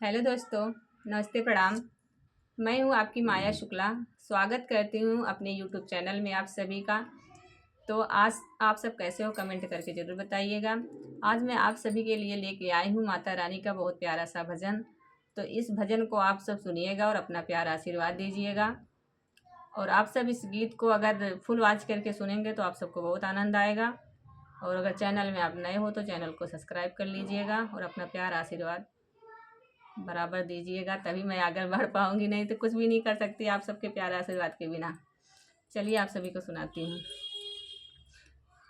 Hello दोस्तों, नमस्ते प्रणाम। मैं हूँ आपकी माया शुक्ला। स्वागत करती हूँ अपने यूट्यूब चैनल में आप सभी का। तो आज आप सब कैसे हो कमेंट करके ज़रूर बताइएगा। आज मैं आप सभी के लिए लेके आई हूँ माता रानी का बहुत प्यारा सा भजन। तो इस भजन को आप सब सुनिएगा और अपना प्यारा आशीर्वाद दीजिएगा। और आप सब इस गीत को अगर फुल वॉच करके सुनेंगे तो आप सबको बहुत आनंद आएगा। और अगर चैनल में आप नए हो तो चैनल को सब्सक्राइब कर लीजिएगा और अपना प्यारा आशीर्वाद बराबर दीजिएगा, तभी मैं आगे बढ़ पाऊंगी, नहीं तो कुछ भी नहीं कर सकती आप सबके प्यारे आशीर्वाद के बिना। चलिए आप सभी को सुनाती हूँ।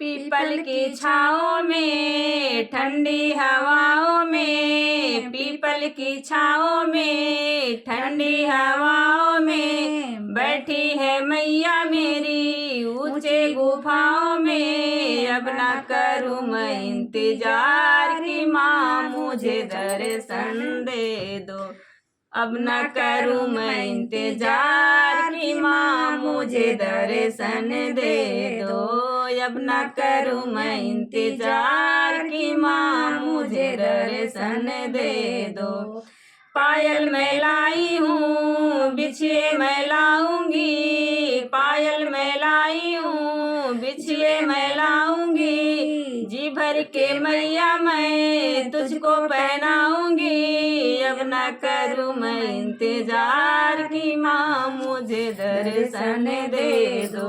पीपल की छाँव में, ठंडी हवाओं में, पीपल की छाँव में, ठंडी हवाओं में बैठी है मैया मेरी ऊंचे गुफाओं में। अब ना करूँ मैं इंतजार कि माँ मुझे दर्शन दे दो। अब न करूँ मैं इंतजार कि माँ मुझे दर्शन दे दो। अब न करूँ मैं इंतजार कि माँ मुझे दर्शन दे दो। पायल मैं लाई हूँ बिछिए मैं लाऊंगी, पायल मैं लाई हूँ बिछिए मैं लाऊंगी। जी भर के मैया मैं तुझको पहनाऊंगी। अब न करूँ मैं इंतजार कि माँ मुझे दर्शन दे दो।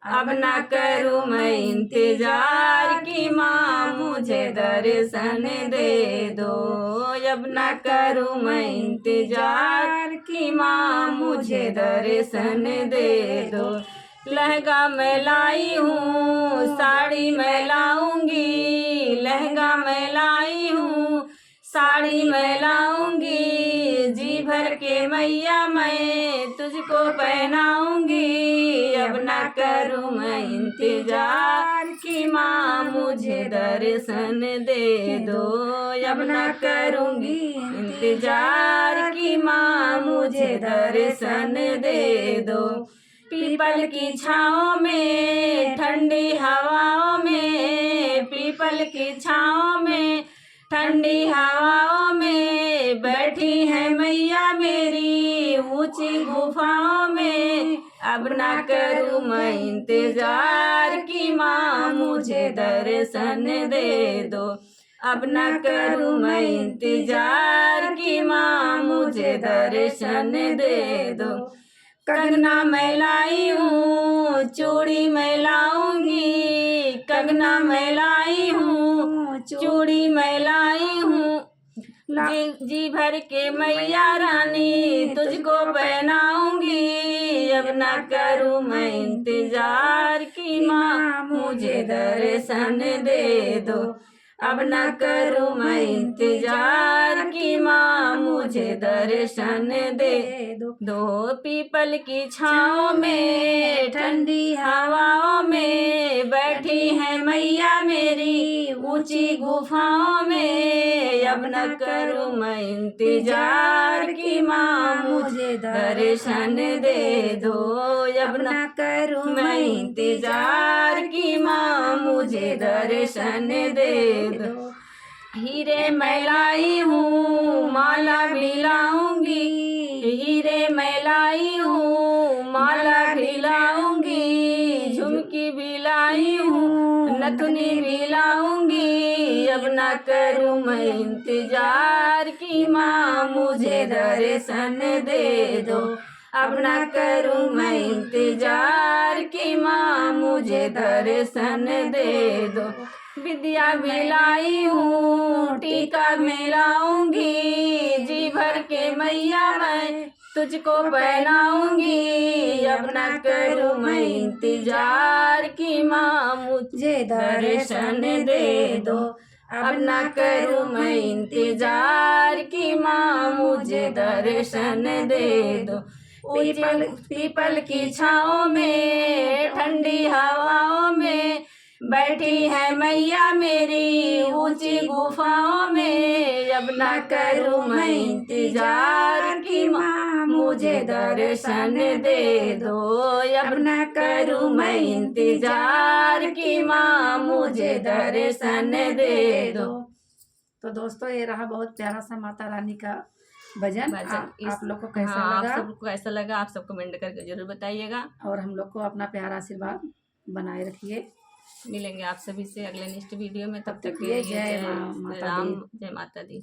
अब न करूँ मैं इंतजार कि माँ मुझे दर्शन दे दो। अब न करूँ मैं इंतजार कि माँ मुझे दर्शन दे दो। लहंगा मैं लाई हूँ साड़ी मैं लाऊंगी, लहंगा मैं लाई हूँ साड़ी मैं लाऊंगी। जी भर के मैया मैं तुझको पहनाऊंगी। अब न करूँ मैं इंतजार कि माँ मुझे दर्शन दे दो। अब न करूँगी इंतजार कि माँ मुझे दर्शन दे दो। पीपल की छाँव में, ठंडी हवाओं में, पीपल की छाँव में, ठंडी हवाओं में बैठी है मैया मेरी ऊंची गुफाओं में। अब ना करूँ मैं इंतजार कि माँ मुझे दर्शन दे दो। अब न करूँ मैं इंतजार कि माँ मुझे दर्शन दे दो। कंगना मैं लाई हूँ चूड़ी मैं लाऊंगी, कंगना मैं लाई हूँ चूड़ी मैं लाई हूँ। जी भर के मैया रानी तुझको पहनाऊंगी। अब न करूँ मैं इंतजार कि माँ मुझे दर्शन दे दो। अब न करूँ मैं इंतजार कि माँ मुझे दर्शन दे दो। पीपल की छाँव में, ठंडी हवाओं में बैठी है मैया मेरी ऊंची गुफाओं में। अब न करूँ मैं इंतजार कि माँ मुझे दर्शन दे दो। अब न करूँ मैं इंतजार कि माँ मुझे दर्शन दे दो। हीरे मैं लाई हूँ माला भी लाऊंगी, हीरे मैं लाई हूँ माला भी लाऊंगी। झुमकी भी लाई हूँ नथुनी भी लाऊंगी। अब न करूँ मैं इंतजार कि माँ मुझे दर्शन दे दो। अब न करूँ मैं इंतजार कि माँ मुझे दर्शन दे दो। विद्या भी लाई हूँ टीका में लाऊंगी, जी भर के मैया मैं तुझको पहनाऊंगी। अब न करूँ मैं इंतजार कि माँ मुझे दर्शन दे दो। अब न करूँ मैं इंतजार कि माँ मुझे दर्शन दे दो। पीपल की छाँव में, ठंडी हवाओं में बैठी है मैया मेरी ऊंची गुफाओं में। अब न करूँ मैं इंतजार कि माँ मुझे दर्शन दे दो। अब न करूँ मैं इंतजार कि माँ मुझे दर्शन दे दो। तो दोस्तों ये रहा बहुत प्यारा सा माता रानी का भजन। आप लोग को कैसा हाँ, लगा? आप सबको कैसा लगा आप सब कमेंट करके जरूर बताइएगा। और हम लोग को अपना प्यारा आशीर्वाद बनाए रखिए। मिलेंगे आप सभी से अगले नेक्स्ट वीडियो में, तब तब तक तक के ये लिए जय जय माँ श्री माता राम, दी। जय माता दी।